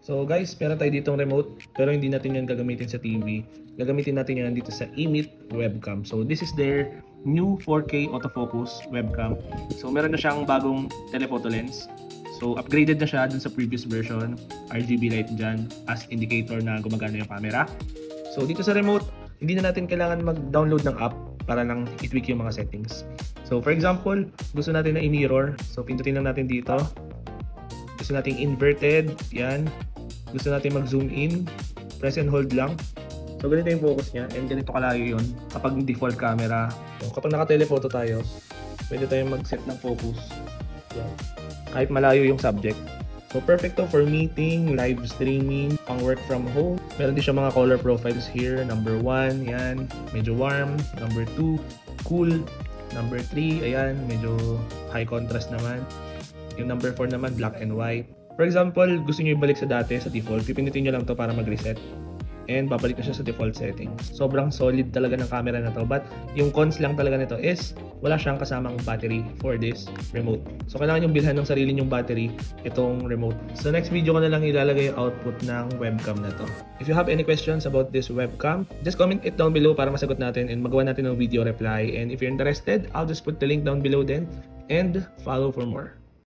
So guys, meron tayo ditong remote pero hindi natin yan gagamitin sa TV. Gagamitin natin yan dito sa eMeet webcam. So this is their new 4K autofocus webcam. So meron na siyang bagong telephoto lens. So upgraded na siya dun sa previous version. RGB light dyan as indicator na gumagana yung camera. So dito sa remote, hindi na natin kailangan mag-download ng app para lang i-tweak yung mga settings. So for example, gusto natin na i-mirror. So pindutin lang natin dito. Gusto natin inverted, yan. Gusto natin mag-zoom in, press and hold lang. So ganito yung focus niya and ganito kalayo yun kapag default camera. So, kapag naka-telephoto tayo, pwede tayong mag-set ng focus. Yan. Kahit malayo yung subject. So perfect to for meeting, live streaming, pang work from home. Meron din siya mga color profiles here. Number 1, yan, medyo warm. Number 2, cool. Number 3, ayan, medyo high contrast naman. Yung number 4 naman, black and white. For example, gusto niyo ibalik sa dati, sa default, pipindutin niyo lang to para mag-reset. And babalik na siya sa default settings. Sobrang solid talaga ng camera na to. But yung cons lang talaga nito is wala siyang kasamang battery for this remote. So kailangan yung bilhan ng sarili nyong battery itong remote. So next video ko na lang ilalagay yung output ng webcam na to. If you have any questions about this webcam, just comment it down below para masagot natin and magawa natin ng video reply. And if you're interested, I'll just put the link down below then and follow for more.